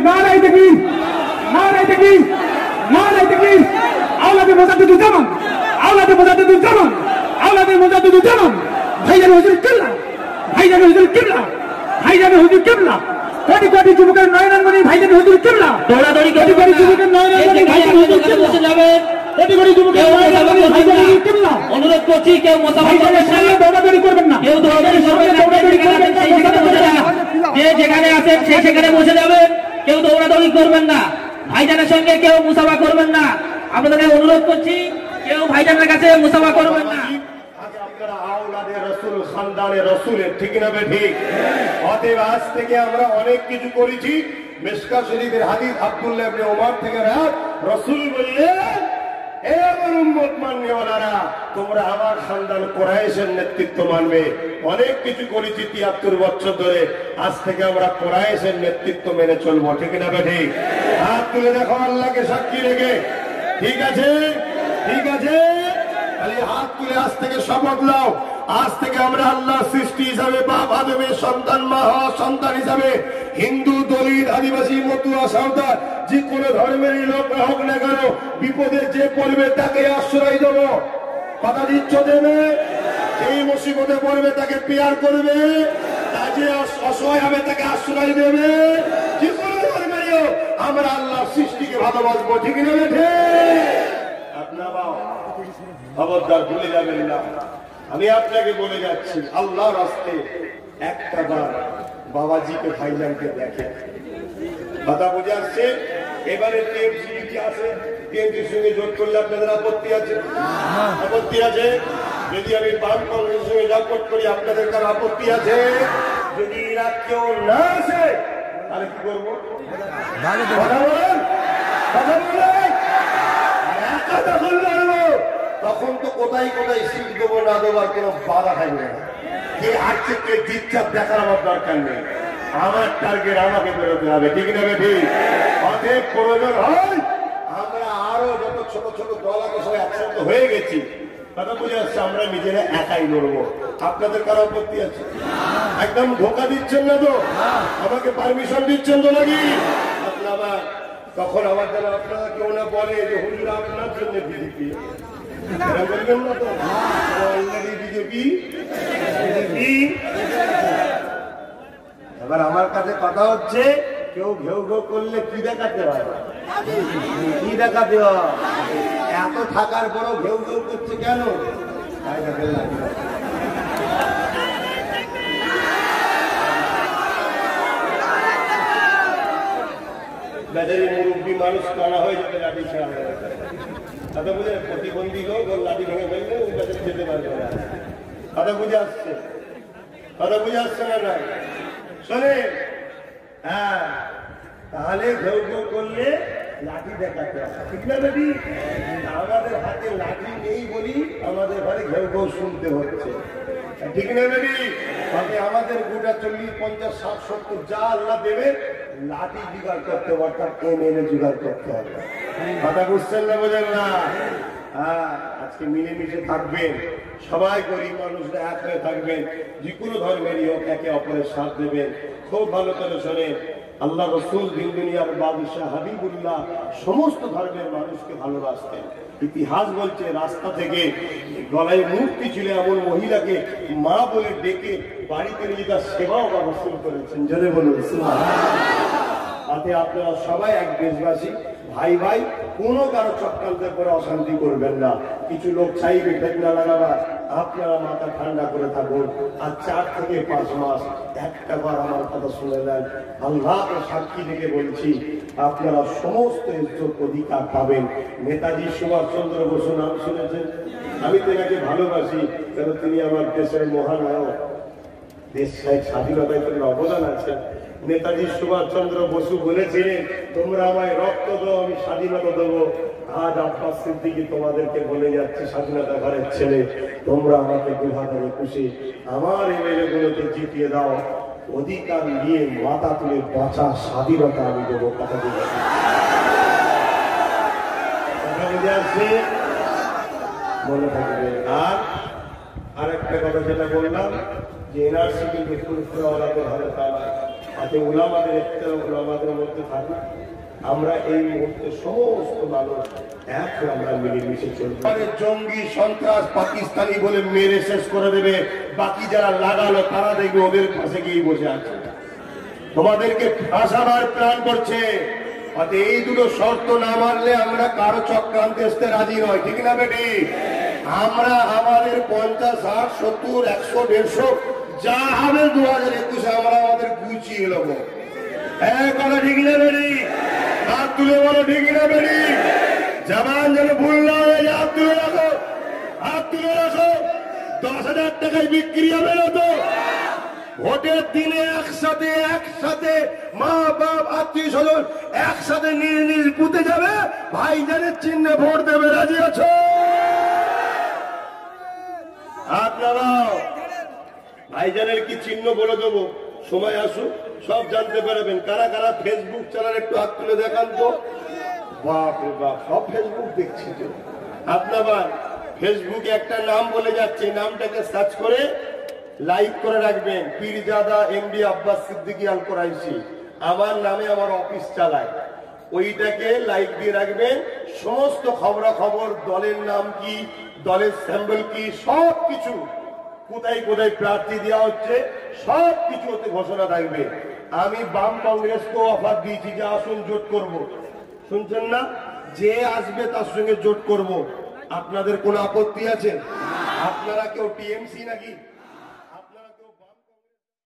নারায়ে তাকবীর, নারায়ে তাকবীর, নারায়ে তাকবীর। আওলাদে মুজাদ্দিদুজ্জামান, আওলাদে মুজাদ্দিদুজ্জামান, আওলাদে মুজাদ্দিদুজ্জামান। ভাইজান হুজুর কিবলা, ভাইজান হুজুর কিবলা, ভাইজান হুজুর কিবলা। কোটি কোটি যুবকের নয়নানমণি ভাইজান হুজুর কিবলা। দৌড়াদৌড়ি কোটি কোটি যুবকের নয়নানমণি ভাইজান হুজুর কিবলা। কোটি কোটি যুবকের নয়নানমণি ভাইজান হুজুর কিবলা। অনুরোধ করছি কেউ মোসাফা করবেন না, দৌড়াদৌড়ি করবেন না, কেউ দৌড়াদৌড়ি করবেন না, দৌড়াদৌড়ি করবেন না, যে যেখানে আছেন সেই সেখানে বসে যাবেন। কেউ দৌড়াদৌড়ি করবেন না, ভাইজানের সঙ্গে কেউ মুসাফা করবেন না। আপনাদের অনুরোধ করছি কেউ ভাইজানের কাছে মুসাফা করবেন না। আপনারা আওলাদে রাসূল, খানদানে রাসূলের, ঠিক না ঠিক? অতএব আজ থেকে আমরা অনেক কিছু করেছি। মিশকাত শরীফের হাদিস আব্দুল্লাহ ইবনে ওমর থেকে রাসূল বললেন, হে আমার উম্মত মাননেওয়ালারা, তোমরা আমার খানদান কুরাইশের নেতৃত্ব মানবে। অনেক কিছু করেছি ৭৩ বছর ধরে, আজ থেকে আমরা কুরাইশের নেতৃত্ব মেনে চলবো, ঠিক না ঠিক? হাত তুলে দেখো আল্লাহকে সাক্ষী রেখে। ঠিক আছে, ঠিক আছে, খালি হাত তুলে আজ থেকে শপথ নাও। আজ থেকে আমরা আল্লাহ সৃষ্টি হিসাবে, বাপ আদমের সন্তান, মা হওয়া সন্তান হিসাবে, হিন্দু, দলিত, আদিবাসী, মতুয়া, সাঁওতাল, যে কোনো ধর্মেরই লোক হোক না কেন, বিপদে যে পড়বে তাকে আশ্রয় দেব। কথা দিচ্ছ দেবে? এই মুসিবতে পড়বে তাকে পেয়ার করবে, যে অসহায় হবে তাকে আশ্রয় দেবে। যে কোনো ধর্মেরই হোক, আমরা আল্লাহ সৃষ্টিকে ভালোবাসবো, ঠিক না বেঠে? আপনার খবরদার ভুলে যাবেন না। আমি আপনাকে বলে যাচ্ছি, আল্লাহ রাস্তে একটা বার বাবাজিকে, ভাইজানকে দেখে। কথা বুঝে আসছে? এবারে টিএমসি কি আছে? টিএমসির সঙ্গে জোট করলে আপনাদের আপত্তি আছে? আপত্তি আছে? যদি আমি বাম কংগ্রেসের সঙ্গে জোট করি আপনাদের কারো আপত্তি আছে? যদি এরা কেউ না আসে তাহলে কি করবো? কথা বলেন, কথা বলেন। একা দখল লড়বো, তখন তো কোথায় কোথায় সিট দেবো না দেবার কোনো বাধা থাকবে না। যে আসছে কে জিতছে দেখার আমার দরকার নেই। আমার টার্গেট আমাকে বেরোতে হবে, ঠিক না ঠিক? অতএব প্রয়োজন হয় আমরা আরো যত ছোট ছোট দল আছে সবাই একসাথে হয়ে গেছি। কথা বুঝে আসছে, আমরা নিজেরা একাই লড়বো। আপনাদের কারো আপত্তি আছে? একদম ধোকা দিচ্ছেন না তো? আমাকে পারমিশন দিচ্ছেন তো নাকি? আপনারা তখন আমার যেন আপনারা কেউ না বলে যে হুজুর আপনার জন্য বিজেপি, বলবেন না তো? Already BJP. এবার আমার কাছে কথা হচ্ছে, কেউ ঘেউ ঘেউ করলে কি দেখাতে হয়? কি দেখাতে হয়? এত থাকার পরও ঘেউ ঘেউ করছে কেন? বাজারে মুরব্বী মানুষ কানা হয়ে যাবে, লাঠি ছাড়া হয়ে যাবে। কথা বুঝে প্রতিবন্ধী হোক, ওর লাঠি ভেঙে ফেললে ওই বাজারে যেতে পারবে না। কথা বুঝে আসছে? কথা বুঝে আসছে না? না শোনে, হ্যাঁ, তাহলে ঘেউ ঘেউ করলে লাঠি দেখাতে হবে, ঠিক না বেবি? আমাদের হাতে লাঠি নেই বলি আমাদের ঘরে ঘেউ ঘেউ শুনতে হচ্ছে, ঠিক না বেবি? তাহলে আমাদের গোটা 40, 50, 60, 70 যা আল্লাহ দেবে, লাঠি জোগাড় করতে হবে, অর্থাৎ এনে জোগাড় করতে হবে। কথা বুঝছেন না? বোঝেন না? হ্যাঁ, আজকে মিলেমিশে থাকবেন, সবাই গরিব মানুষরা এক হয়ে থাকবেন, যে কোনো ধর্মেরই হোক একে অপরের সাথ দেবেন। খুব ভালো করে শোনেন, আল্লাহ রসুল দিন দুনিয়ার বাদশাহ হাবিবুল্লাহ সমস্ত ধর্মের মানুষকে ভালোবাসতেন। ইতিহাস বলছে রাস্তা থেকে গলায় মূর্তি ছিল এমন মহিলাকে মা বলে ডেকে বাড়িতে নিয়ে তার সেবাও বা রসুল করেছেন। জোরে বলুন সুবহানাল্লাহ। আপনারা সবাই এক দেশবাসী, ভাই ভাই, কোনো কারো চক্রান্তের পরে অশান্তি করবেন না। কিছু লোক চাইবে ফেতনা লাগাবা, আপনারা মাথা ঠান্ডা করে থাকুন। আর 4 থেকে 5 মাস একটা বার আমার কথা শুনে নেন। আল্লাহকে সাক্ষী থেকে বলছি, আপনারা সমস্ত ইজ্জত অধিকার পাবেন। নেতাজি সুভাষচন্দ্র বসু নাম শুনেছেন? আমি তেনাকে ভালোবাসি, কারণ তিনি আমার দেশের মহানায়ক। দেশ স্বাধীনতায় তাদের অবদান আছে। নেতাজি সুভাষচন্দ্র বসু বলেছিলেন, তোমরা আমায় রক্ত দাও, আমি স্বাধীনতা দেবো। আজ আব্বাস সিদ্দিকী তোমাদেরকে বলে যাচ্ছে, স্বাধীনতা ঘরের ছেলে, তোমরা আমাকে 2021 আমার এমএলএগুলোকে জিতিয়ে দাও, অধিকার নিয়ে মাথা তুলে বাঁচা স্বাধীনতা আমি দেবো। কথা বুঝে আসছে? মনে থাকবে। আর আরেকটা কথা যেটা বললাম, যে এনআরসি কিন্তু ফুলফুল ভালো, আজকে উলামাদের একটা উলামাদের মধ্যে থাকুক। আমরা এই মুহূর্তে সমস্ত মানুষ এক হয়ে আমরা মিলেমিশে চলবো। জঙ্গি সন্ত্রাস পাকিস্তানি বলে মেরে শেষ করে দেবে, বাকি যারা লাগালো তারা দেখবে ওদের পাশে গিয়ে বসে আছে, তোমাদেরকে ফাঁসাবার প্ল্যান করছে। এই দুটো শর্ত না মানলে আমরা কারো চক্রান্তে আসতে রাজি নয়, ঠিক না বেটি? আমরা আমাদের 50, 60, 70, 100, 150 যা হবে 2021 আমরা আমাদের গুছিয়ে নেবো। কথা ঠিক না বেটি? হাত তুলে বলো ঠিক না বেটি? জবান যেন ভুল না হয়ে যায়, হাত তুলে রাখো, হাত তুলে রাখো। 10,000 টাকায় বিক্রি হবে না তো? ভোটের দিনে একসাথে মা বাপ আত্মীয় স্বজন একসাথে নিজ নিজ বুথে যাবে, ভাইজানের চিহ্নে ভোট দেবে। রাজি আছো? আপনারা ভাইজানের কি চিহ্ন বলে দেবো, সময় আসুক সব জানতে পারবেন। কারা কারা ফেসবুক চালান একটু হাত তুলে দেখান তো। বাপ রে বাপ, সব ফেসবুক দেখছি তো। আপনারা ফেসবুকে একটা নাম বলে যাচ্ছে, নামটাকে সার্চ করে লাইক করে রাখবেন। পীরজাদা এমডি আব্বাস সিদ্দিকী আল কোরাইশি আমার নামে আমার অফিস চালায়, ওইটাকে লাইক দিয়ে রাখবেন। সমস্ত খবরাখবর, দলের নাম কি, দলের স্যাম্বল কি, সব কিছু, কোথায় কোথায় প্রার্থী দেওয়া হচ্ছে, সব কিছু ওতে ঘোষণা থাকবে। আমি বাম কংগ্রেসকেও অফার দিয়েছি যে আসুন জোট করব, শুনছেন না? যে আসবে তার সঙ্গে জোট করব। আপনাদের কোনো আপত্তি আছে? আপনারা কেউ টিএমসি নাকি?